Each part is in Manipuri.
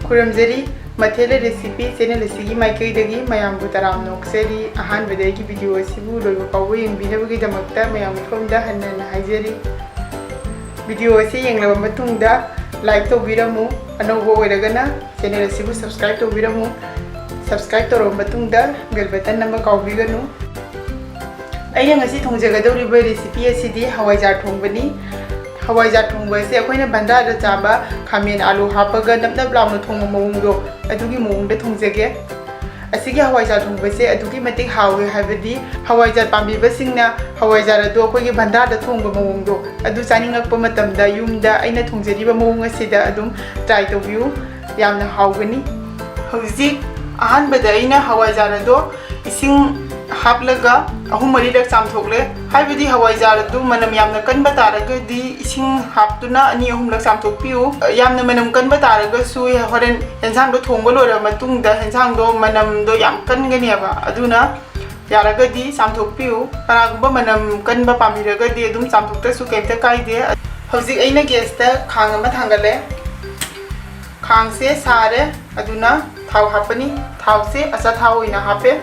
खुरमजरी मथेले रेसिपी चैनल असिगी माइकैदगी मयामबु तराम नोक्सेरी अहानबदगी वीडियो असिबु लोइबा फावबा येंबिनबगी दमक्ता मयाम फोमदा हन्नना हाइजरी वीडियो असी येंगलबा मतुंगदा लाइक तौबिरमु अनौबा ओइरगना चैनल असिबु सब्सक्राइब तौबिरमु सब्सक्राइब तौरब मतुंगदा बेल बटन नंबर काउबिगनु अैना ngasi थोंजगदौरिबा रेसिपी असिदी हवाइजार थोंबनी हवाइजार थोंबा से अखोइना बंदादा चाबा खामेन आलू हापगा नपनप लाउना थोंबा मवंगदो अदुगी मवंगदा थोंजगे असिगी हवाइजार थोंबा से अदुगी मतिक हावे हाइबदी हवाइजार पांबिबसिंगना हवाइजार अदो अखोइगी बंदादा थोंबा मवंगदो अदु चानिंगलकपा मतमदा युमदा अैना थोंजरिबा मवंग असिदा अदुम ट्राई तौबियु यामना हावगनी हौजिक अहानबदा अैना हवाइजार अदो इसिंग हापलगा अहुम मरीरक चामथोकले हाइबदी हवाइजार अदु मनम यामना कनबा तारगदी इसिंग हापतुना अनि अहुमलक चामथोकपियु यामना मनम कनबा तारगसु होरेन हेंसांगदो थोंबा लोरा मतुंगदा हेंसांगदो मनमदो याम कनगनियाबा अदुना यारगदी चामथोकपियु कनागुंबा मनम कनबा पामिरगदी अदुम चामथोकतसु केमता काइदे हौजिक अैना गेसता खांग अमा थांगले खांग से सारे अदुना थाव हापनी थाव से असा थाव ओइना हापे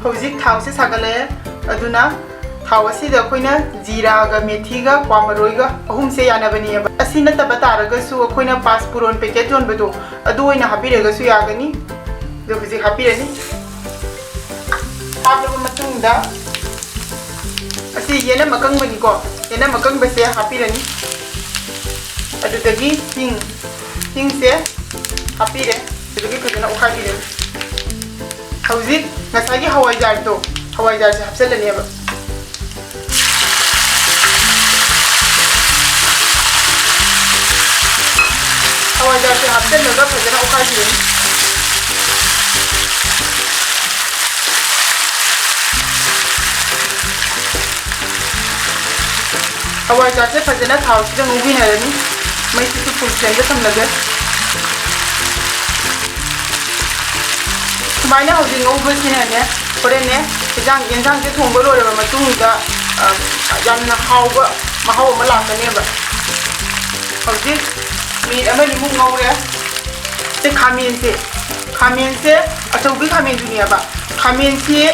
हौजिक थाव से सागले अदुना थाव असिदा अखोइना जीरागा मेथीगा क्वामरोइगा अहुम से यानबनियबा असि नतबा तारगसु अखोइना पासपुरोन पैकेट जोनबदो अदु ओइना हापिरगसु यागनी दो हौजिक हापिरनी हापलबा मतुंगदा असि येना मकंगबनिको येना मकंगबसे हापिरनी अदुदगी हिंग से हापिरे अदुगी फजना उखाबिरे हौजिक नसागी हवाइजार से हापचलनेबा हवाइजार से हापचलगा फजना उखाबिरनी हवाइजार से फजना थाव से मुबिनरनी मैं सिसु फुल फ्लेम पे थमलगे सुमाइना हौजिक ngौबसिनाने होरेने एंजांग से थोंबा लोरबा मतुंगदा यामना हावबा महाव अमा लाकनेबा हौजिक मीट अमनि मुंग ngौरे से खामेन से अचौबी खामेन दुनियाबा खामेन से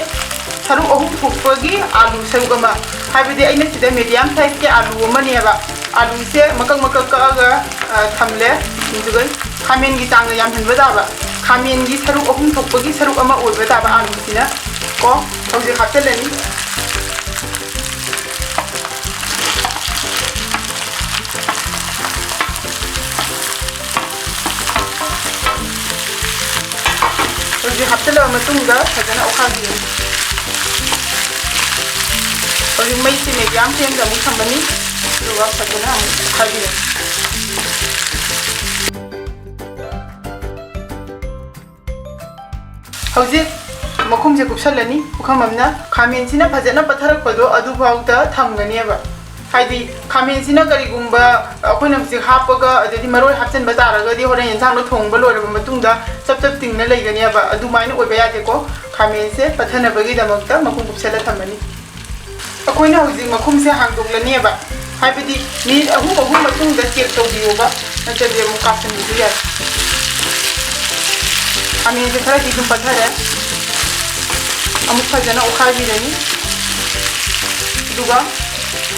सरुक अहुम थोकपगी आलू सरुक अमा हाइबदि अैना सिदा मीडियम साइज के आलू अमनेबा आलू से मकक मकक कगा थमले जुगन खामेन की चांग याम हनबा दाबा खामेन की सरुक अहुम थोकपगी सरुक अमा ओइबा दाबा आलू सिना को हौजिक हापचलनी हौजिक हापचलबा मतुंगदा फजना उखाबियो हौजिक मै से मीडियम फ्लेमदा अमुक थमबनी दुगा फजना अमुक उखाबियो हौजिक मखुम से कुपसलनी उखममना खामेन सिना फजना पथरकपदो अदुफाउता थमगनेबा हाइदि खामेन सिना करिगुंबा अखोइना हौजिक हापगा अदि मरोय हापचनबा तारगदि होरेन येंसांगदो थोंबा लोरबा मतुंगदा चप चप तिंगना लैगनेबा अदुमाइना ओइबा यादेको खामेन से पथनबगी दमकता मखुम कुपसला थमबनी अखोइना हौजिक मखुम से हांगदोगलनेबा हाइबदि मिनिट अहुम मतुंगदा चेक तौबियोबा नतदि अमुक कापसनबिदु याय खामेन से खरा दिदुम पथरे अमुक फजना उखाबिरनी दुगा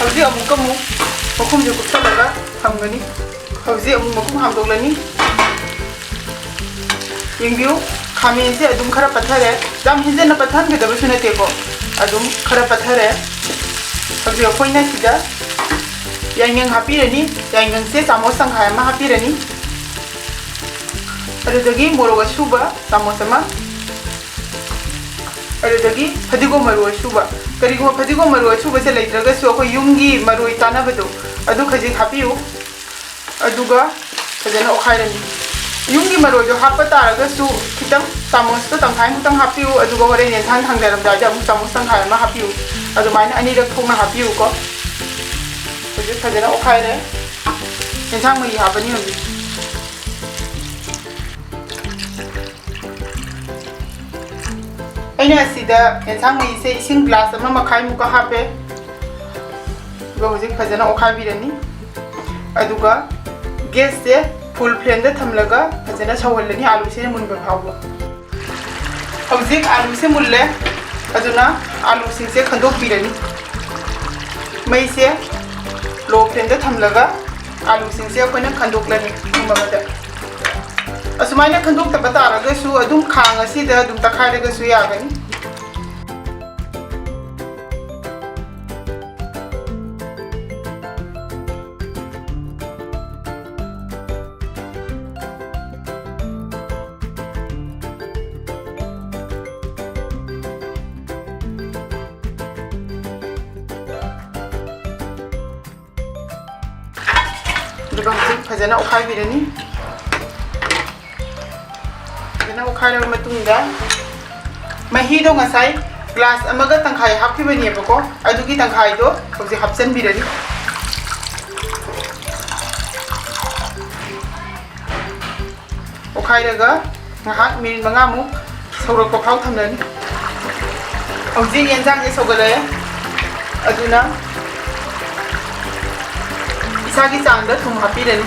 हौजिक अमुक मखुम से कुपसलगा थमगनी हौजिक अमुक मखुम हांगदोगलनी येंबियु खामेन से अदुम खरा पथरे जाम हिंजना पथनगदबसु नतेको अदुम खरा पथरे हौजिक अखोइना सिदा याइंगं हापिरनी याइंगं से चामच संखाय अमा हापिरनी अदुदगी मोरोग असुबा चामच अमा अदुदगी फदिगो मरु असुबा करिगो फदिगो मरु असुबा से लैत्रगसु अखोइ युमगी मरुइ तानाबदो अदु खजिक हापियु अदुगा फजना उखाइरनी युमगी मरुइदो हापा तारगसु खितम चामचतो तंखाय मुतंग हापियु अदुगा होरेन येंसांग थांगदरमदाजा अमुक चामच संखाय अमा हापियु अदुमाइना अनिरक थोंना हापियु को हौजिक फजना उखाइरे येंसांग मई हापनी हौजिक अैना असिदा येंसांग मई से इसिंग ग्लास अमा मखाइ मुका हापे हौजिक फजना उखाबिरनी अदुगा gas se full flame da thamlaga fajana sawhallani alu se munba phawba hawjik alu se mulle aduna alu sing se khandok pirani mai se low flame da thamlaga alu sing se koina khandoklani mabada asumai na khandok ta bataraga su adum khang asi da adum takhairaga su yagani fajana ukhai birani fajana ukhai la matungda mahi do ngasai glass amaga tangkhai happi bani bako adugi tangkhai do hoji hapsan birani ukhai daga ngahak minit manga mu saurak ko phau thamlani hoji yenjang e sogale aduna isagi changda thum hapirani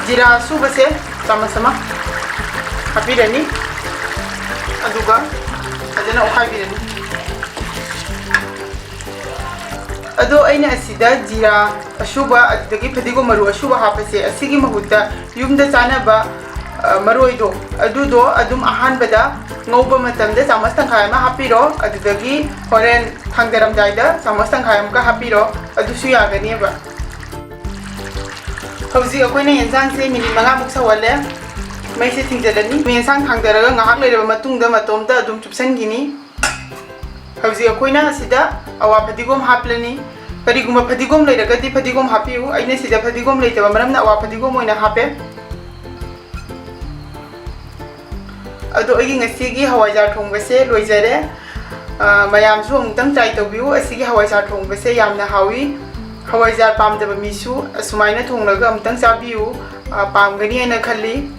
jira subase sama hapirani aduga adana ukhaibirani ado aina asida jira ashuba adagi padigo maru ashuba hapase asigi mahutta yumda chanaba maroido adudo adum ahanbada ngauba matamda chamas tangkhai ma hapiro adudagi horen thangdaram jaida chamas tangkhai amka hapiro adusu yagani ba hauji akoina yensang se minit manga muk sawale mai se thingjalani yensang thangdaraga ngahak leiraba matungda matomda adum chupsangini hauji akoina sida awa padigom haplani kariguma padigom leiragadi padigom hapiu aina sida padigom leitaba maramna awa padigom oina hape ado agi ngasigi hawaijar thongbase loijare mayam su amtang try tawbiu asigi hawaijar thongbase yamna hawi hawaijar pamdaba misu asumaina thonglaga amtang chabiu pamgani aina khalli